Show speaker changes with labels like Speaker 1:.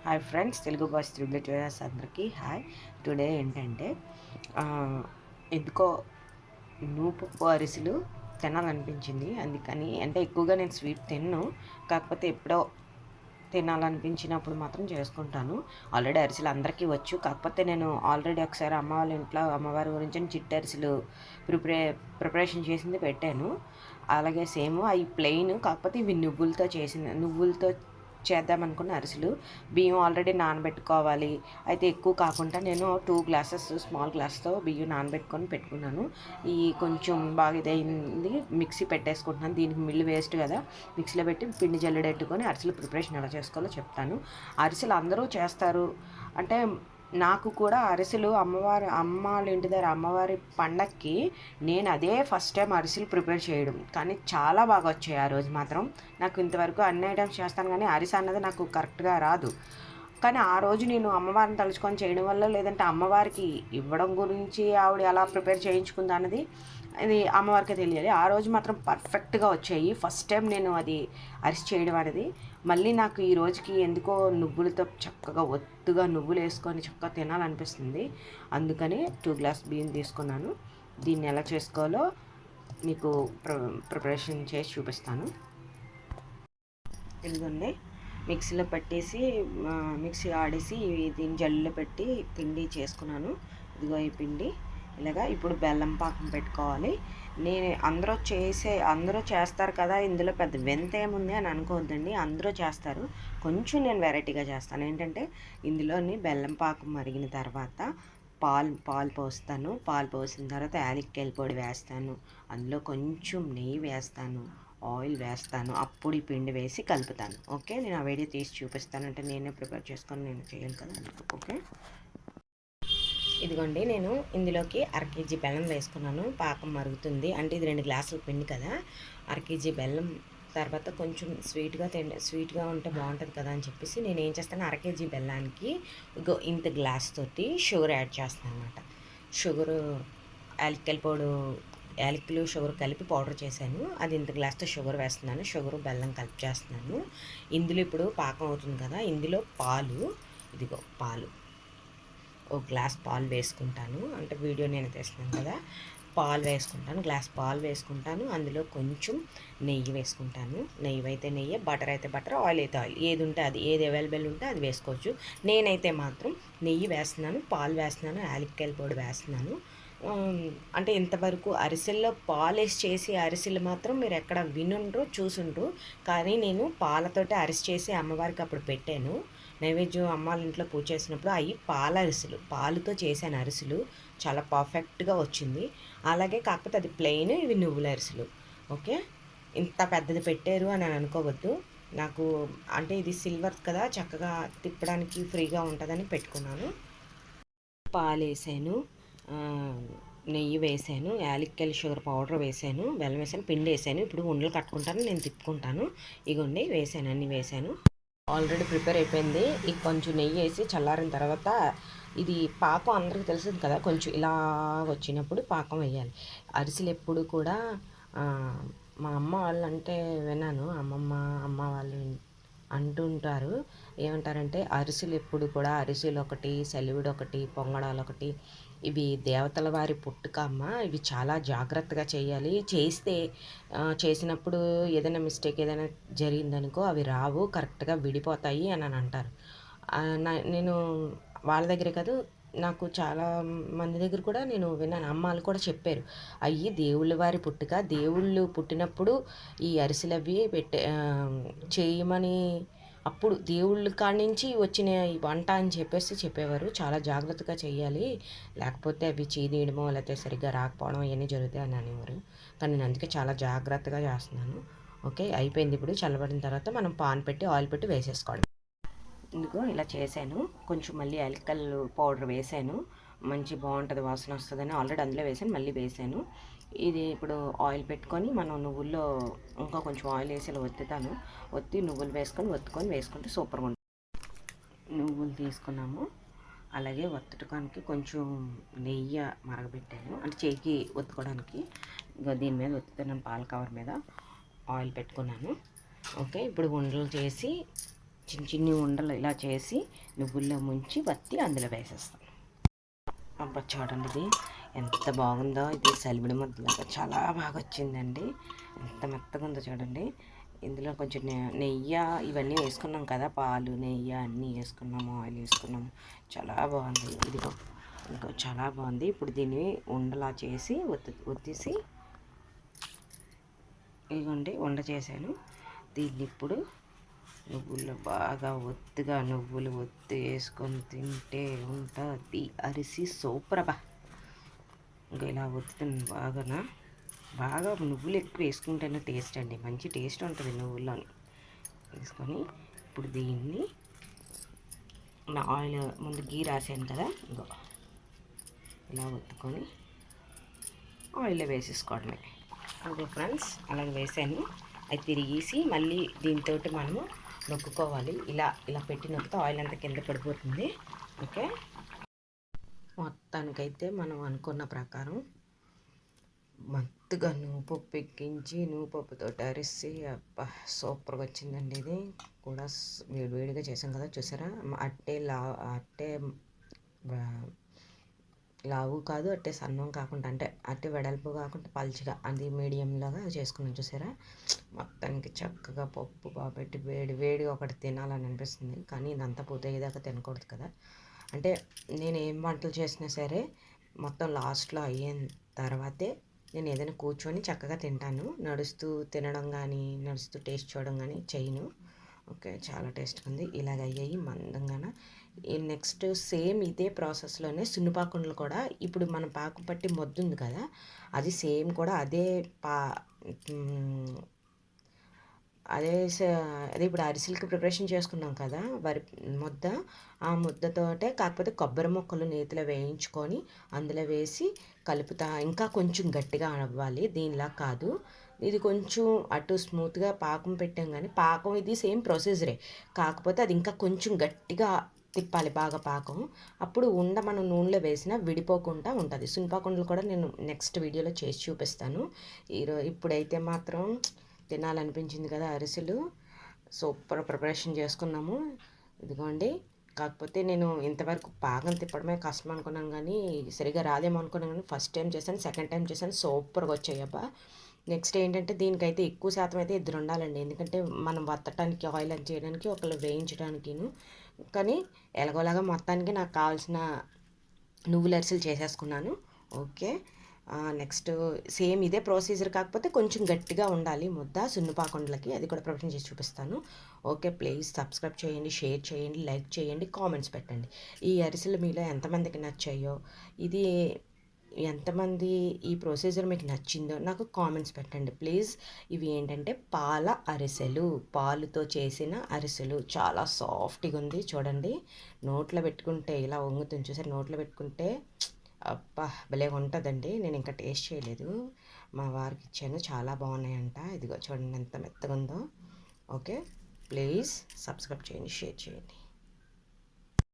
Speaker 1: Hi friends, Telugu boys triple tutors అందరికీ hi. Today ఏంటంటే ఎందుకో నూపప్పు అరిసెలు తినాలనిపించింది. అందుకని అంటే ఎక్కువగా నేను స్వీట్ తిన్ను, కాకపోతే ఎప్పుడో తినాలనిపించినప్పుడు మాత్రం చేసుకుంటాను. ఆల్రెడీ అరిసెలు అందరికీ వచ్చు, కాకపోతే నేను ఆల్రెడీ ఒకసారి అమ్మ వాళ్ళ ఇంట్లో అమ్మవారి గురించి చిట్టి అరిసెలు ప్రిపరేషన్ చేసింది పెట్టాను. అలాగే సేమ్ అవి ప్లెయిన్, కాకపోతే ఇవి నువ్వులతో చేద్దామనుకున్న అరిసెలు. బియ్యం ఆల్రెడీ నానబెట్టుకోవాలి. అయితే ఎక్కువ కాకుండా నేను 2 గ్లాసెస్ స్మాల్ గ్లాస్తో బియ్యం నానబెట్టుకొని పెట్టుకున్నాను. ఈ కొంచెం బాగా ఇదైంది, మిక్సీ పెట్టేసుకుంటున్నాను. దీనికి మిల్లు వేస్ట్ కదా, మిక్సీలో పెట్టి పిండి జల్లెడెట్టుకొని అరిసెలు ప్రిపరేషన్ ఎలా చేసుకోవాలో చెప్తాను. అరిసెలు అందరూ చేస్తారు అంటే నాకు కూడా అరిసెలు అమ్మ వాళ్ళ ఇంటి దగ్గర అమ్మవారి పండక్కి నేను అదే ఫస్ట్ టైం అరిసెలు ప్రిపేర్ చేయడం. కానీ చాలా బాగా వచ్చాయి ఆ రోజు మాత్రం. నాకు ఇంతవరకు అన్ని ఐటమ్స్ చేస్తాను కానీ అరిసె అన్నది నాకు కరెక్ట్గా రాదు. కానీ ఆ రోజు నేను అమ్మవారిని తలుచుకొని చేయడం వల్ల, లేదంటే అమ్మవారికి ఇవ్వడం గురించి ఆవిడ ఎలా ప్రిపేర్ చేయించుకుంది అన్నది అది అమ్మవారికి తెలియాలి. ఆ రోజు మాత్రం పర్ఫెక్ట్గా వచ్చాయి. ఫస్ట్ టైం నేను అది అరిసి చేయడం అనేది. మళ్ళీ నాకు ఈ రోజుకి ఎందుకో నువ్వులతో చక్కగా ఒత్తుగా నువ్వులు వేసుకొని చక్కగా తినాలనిపిస్తుంది. అందుకని 2 గ్లాస్ బియ్యం తీసుకున్నాను. దీన్ని ఎలా చేసుకోవాలో మీకు ప్రిపరేషన్ చేసి చూపిస్తాను. ఇదిగోండి, మిక్సీలో పెట్టేసి మిక్సీ ఆడేసి దీన్ని జల్లులో పెట్టి పిండి చేసుకున్నాను. ఇదిగో ఈ పిండి ఇలాగా. ఇప్పుడు బెల్లం పాకం పెట్టుకోవాలి. అందరూ చేస్తారు కదా, ఇందులో పెద్ద వింత ఏముంది అని అనుకోవద్దండి, అందరూ చేస్తారు. కొంచెం నేను వెరైటీగా చేస్తాను. ఏంటంటే ఇందులోని బెల్లం పాకం మరిగిన తర్వాత పాలు పోస్తాను. పాలు పోసిన తర్వాత యాలక్కాయల పొడి వేస్తాను. అందులో కొంచెం నెయ్యి వేస్తాను, ఆయిల్ వేస్తాను. అప్పుడు ఈ పిండి వేసి కలుపుతాను. ఓకే, నేను ఆ వీడియో తీసి చూపిస్తాను. అంటే నేనే ప్రిపేర్ చేసుకొని నేను చేయాలి కదా. ఓకే, ఇదిగోండి, నేను ఇందులోకి 1/2 కేజీ బెల్లం వేసుకున్నాను. పాకం మరుగుతుంది అంటే ఇది 2 గ్లాసుల పిండి కదా. 1/2 కేజీ బెల్లం తర్వాత కొంచెం స్వీట్గా ఉంటే బాగుంటుంది కదా అని చెప్పేసి నేను ఏం చేస్తాను, 1/2 కేజీ బెల్లానికి ఇంత గ్లాస్ తోటి షుగర్ యాడ్ చేస్తాను అనమాట. షుగరు యాలక్కులు షుగర్ కలిపి పౌడర్ చేశాను. అది ఇంత గ్లాస్తో షుగర్ వేస్తున్నాను. షుగరు బెల్లం కలిపి చేస్తున్నాను. ఇందులో ఇప్పుడు పాకం అవుతుంది కదా, ఇందులో ఇదిగో పాలు, ఒక గ్లాస్ పాలు వేసుకుంటాను. అంటే వీడియో నేను తీస్తున్నాను కదా, పాలు వేసుకుంటాను. గ్లాస్ పాలు వేసుకుంటాను. అందులో కొంచెం నెయ్యి వేసుకుంటాను. నెయ్యి అయితే నెయ్యి, బటర్ అయితే బటర్, ఆయిల్ అయితే ఆయిల్, ఏది ఉంటే అది, ఏది అవైలబుల్ ఉంటే అది వేసుకోవచ్చు. నేనైతే మాత్రం నెయ్యి వేస్తున్నాను, పాలు వేస్తున్నాను, యాలక్కాయల పొడి వేస్తున్నాను. అంటే ఇంతవరకు అరిసెల్లో పాలు వేసి చేసి అరిసెలు మాత్రం మీరు ఎక్కడ వినుండ్రు చూసుండ్రు. కానీ నేను పాలతోటి అరిసి చేసి అమ్మవారికి అప్పుడు పెట్టాను. నైవేద్యం అమ్మ వాళ్ళ ఇంట్లో పూజ చేసినప్పుడు అవి పాల అరిసెలు, పాలుతో చేశాను అరిసెలు. చాలా పర్ఫెక్ట్గా వచ్చింది. అలాగే కాకపోతే అది ప్లెయిన్, ఇవి నువ్వుల అరిసెలు. ఓకే, ఇంత పెద్దది పెట్టారు అని అనుకోవద్దు. నాకు అంటే ఇది సిల్వర్ కదా, చక్కగా తిప్పడానికి ఫ్రీగా ఉంటుందని పెట్టుకున్నాను. పాలు వేసాను, నెయ్యి వేసాను, యాలక్కాయల షుగర్ పౌడర్ వేసాను, బెల్లం వేసాను, పిండి వేసాను. ఇప్పుడు ఉండలు కట్టుకుంటాను, నేను తిప్పుకుంటాను. ఇగోండి వేసాను, అన్నీ వేసాను. ఆల్రెడీ ప్రిపేర్ అయిపోయింది. ఇది కొంచెం నెయ్యి వేసి చల్లారిన తర్వాత ఇది పాకం అందరికీ తెలిసింది కదా, కొంచెం ఇలా వచ్చినప్పుడు పాకం వేయాలి. అరిసెలు ఎప్పుడు కూడా మా అమ్మ వాళ్ళు అంటే విన్నాను, అమ్మ వాళ్ళు అంటుంటారు. ఏమంటారంటే అరిసెలు ఎప్పుడు కూడా అరిసెలు ఒకటి, సెలవుడు ఒకటి, పొంగడాలు ఒకటి, ఇవి దేవతల వారి పుట్టుక అమ్మ, ఇవి చాలా జాగ్రత్తగా చేయాలి. చేసినప్పుడు ఏదైనా మిస్టేక్ ఏదైనా జరిగిందనుకో అవి రావు, కరెక్ట్గా విడిపోతాయి అని అంటారు. నేను వాళ్ళ దగ్గరే కాదు, నాకు చాలా మంది దగ్గర కూడా నేను విన్నాను. అమ్మాలు కూడా చెప్పారు, అయ్యి దేవుళ్ళ వారి పుట్టుక, దేవుళ్ళు పుట్టినప్పుడు ఈ అరిసెలు అవి చేయమని, అప్పుడు దేవుళ్ళ కాడి నుంచి వచ్చిన ఈ వంట అని చెప్పేవారు. చాలా జాగ్రత్తగా చేయాలి, లేకపోతే అవి చీదీయడమో లేకపోతే సరిగ్గా రాకపోవడం ఇవన్నీ జరుగుతాయి అని అనేవారు. కానీ నేను అందుకే చాలా జాగ్రత్తగా చేస్తున్నాను. ఓకే, అయిపోయింది. ఇప్పుడు చల్లబడిన తర్వాత మనం పాన్ పెట్టి ఆయిల్ పెట్టి వేసేసుకోవడం. ఇందుకు ఇలా చేశాను. కొంచెం మళ్ళీ యాలక్కలు పౌడర్ వేసాను, మంచి బాగుంటుంది, వాసన వస్తుందని ఆల్రెడీ అందులో వేసాను, మళ్ళీ వేసాను. ఇది ఇప్పుడు ఆయిల్ పెట్టుకొని మనం నువ్వుల్లో ఇంకా కొంచెం ఆయిల్ వేసి ఇలా ఒత్తి నువ్వులు ఒత్తుకొని వేసుకుంటే సూపర్గా ఉంటుంది. నువ్వులు తీసుకున్నాము, అలాగే ఒత్తడానికి కొంచెం నెయ్యి మరగబెట్టాను, అంటే చేయికి ఒత్తుకోవడానికి. ఇంకా దీని మీద ఒత్తుతున్నాను, పాల కవర్ మీద ఆయిల్ పెట్టుకున్నాను. ఓకే, ఇప్పుడు ఉండలు చేసి చిన్న చిన్ని ఉండలు ఇలా చేసి నువ్వుల్లో ముంచి వత్తి అందులో వేసేస్తాను. అబ్బా చూడండి ఇది ఎంత బాగుందో. ఇది సలివిడి ముద్దలాగా చాలా బాగా వచ్చిందండి. ఎంత మెత్తగా ఉందో చూడండి. ఇందులో కొంచెం నెయ్యి ఇవన్నీ వేసుకున్నాం కదా, పాలు నెయ్యి అన్నీ వేసుకున్నాము, ఆయిల్ వేసుకున్నాము. చాలా బాగుంది. ఇదిగో ఇంకా చాలా బాగుంది. ఇప్పుడు దీన్ని ఉండలా చేసి ఒత్తేసి ఇదిగోండి ఉండ చేశాను. దీన్ని ఇప్పుడు నువ్వులు బాగా ఒత్తుగా నువ్వులు ఒత్తి వేసుకొని తింటే ఉంటుంది అరిసి సూపర్ అబ్బా. ఇంకా ఇలా ఒత్తుతుంది బాగా నువ్వులు ఎక్కువ వేసుకుంటేనే టేస్ట్ అండి, మంచి టేస్ట్ ఉంటుంది నువ్వుల్లోని. వేసుకొని ఇప్పుడు దీన్ని నా ఆయిల్ ముందు గీ రాసాను కదా, ఇంకో ఇలా ఒత్తుకొని ఆయిల్లో వేసేసుకోవడమే. ఓకే ఫ్రెండ్స్, అలాగే వేసాను. అది తిరిగేసి మళ్ళీ దీంతో మనము నొక్కుకోవాలి. ఇలా ఇలా పెట్టి నొక్కితే ఆయిల్ అంతా కింద పడిపోతుంది. ఓకే, మొత్తానికైతే మనం అనుకున్న ప్రకారం మత్తుగా నువ్వుపప్పు ఎక్కించి నువ్వుపప్పుతో అరిసి అబ్బా సూపర్గా వచ్చిందండి. ఇది కూడా వేడివేడిగా చేసాం కదా, చూసారా? అట్టే లావు కాదు, అట్టే సన్నం కాకుండా, అంటే అట్టే వెడల్పు కాకుండా పల్చగా, అది మీడియంలాగా చేసుకున్నాం. చూసారా? మొత్తానికి చక్కగా పప్పు బాబెట్టి వేడి ఒకటి తినాలని అనిపిస్తుంది. కానీ ఇదంతా పూర్తయ్యేదాకా తినకూడదు కదా. అంటే నేను ఏం వంటలు చేసినా సరే మొత్తం లాస్ట్లో అయిన తర్వాతే నేను ఏదైనా కూర్చొని చక్కగా తింటాను. నడుస్తూ తినడం కానీ నడుస్తూ టేస్ట్ చూడడం కానీ చేయను. ఓకే, చాలా టేస్ట్గా ఉంది. ఇలాగ అయ్యాయి మందంగాన. నెక్స్ట్ సేమ్ ఇదే ప్రాసెస్లోనే సున్నిపాకుండలు కూడా, ఇప్పుడు మనం పాకు పట్టి మొద్దు ఉంది కదా, అది సేమ్ కూడా అదే అదే ఇప్పుడు అరిసెలకి ప్రిపరేషన్ చేసుకున్నాం కదా వరి ముద్ద, ఆ ముద్దతోటే కాకపోతే కొబ్బరి ముక్కలు నేతిలో వేయించుకొని అందులో వేసి కలుపుతా. ఇంకా కొంచెం గట్టిగా అవ్వాలి, దీనిలా కాదు. ఇది కొంచెం అటు స్మూత్గా పాకం పెట్టాం, కానీ పాకం ఇది సేమ్ ప్రొసీజరే, కాకపోతే అది ఇంకా కొంచెం గట్టిగా తిప్పాలి బాగా పాకం. అప్పుడు మనం నూనెలో వేసినా విడిపోకుండా ఉంటుంది. సున్నిపాకుండలు కూడా నేను నెక్స్ట్ వీడియోలో చేసి చూపిస్తాను. ఇప్పుడైతే మాత్రం తినాలనిపించింది కదా అరిసెలు, సూపర్ ప్రిపరేషన్ చేసుకున్నాము. ఇదిగోండి, కాకపోతే నేను ఇంతవరకు పాకం తిప్పడమే కష్టం అనుకున్నాను, కానీ సరిగా రాదేమో అనుకున్నాను. కానీ ఫస్ట్ టైం చేశాను, సెకండ్ టైం చేశాను, సూపర్గా వచ్చాయబ్బా. నెక్స్ట్ ఏంటంటే దీనికైతే ఎక్కువ శాతం అయితే ఇద్దరు ఉండాలండి, ఎందుకంటే మనం వత్తటానికి ఆయిల్ అని చేయడానికి ఒకళ్ళు వేయించడానికిను. కానీ ఎలాగోలాగా మొత్తానికి నాకు కావాల్సిన నువ్వుల అరిసెలు చేసేసుకున్నాను. ఓకే, నెక్స్ట్ సేమ్ ఇదే ప్రొసీజర్, కాకపోతే కొంచెం గట్టిగా ఉండాలి ముద్ద సున్నిపాకుండలకి. అది కూడా ప్రిపరేషన్ చేసి చూపిస్తాను. ఓకే, ప్లీజ్ సబ్స్క్రైబ్ చేయండి, షేర్ చేయండి, లైక్ చేయండి, కామెంట్స్ పెట్టండి. ఈ అరిసెలు మీలో ఎంతమందికి నచ్చాయో, ఇది ఎంతమంది ఈ ప్రొసీజర్ మీకు నచ్చిందో నాకు కామెంట్స్ పెట్టండి ప్లీజ్. ఇవి ఏంటంటే పాల అరిసెలు, పాలుతో చేసిన అరిసెలు. చాలా సాఫ్ట్గా ఉంది చూడండి. నోట్లో పెట్టుకుంటే ఇలా వంగుతుంది, చూసారు? నోట్లో పెట్టుకుంటే అబ్బా భలే ఉంటుందండి. నేను ఇంకా టేస్ట్ చేయలేదు, మా వారికి ఇచ్చాను, చాలా బాగున్నాయంట. ఇదిగో చూడండి ఎంత మెత్తగా ఉందో. ఓకే, ప్లీజ్ సబ్స్క్రైబ్ చేయండి, షేర్ చేయండి.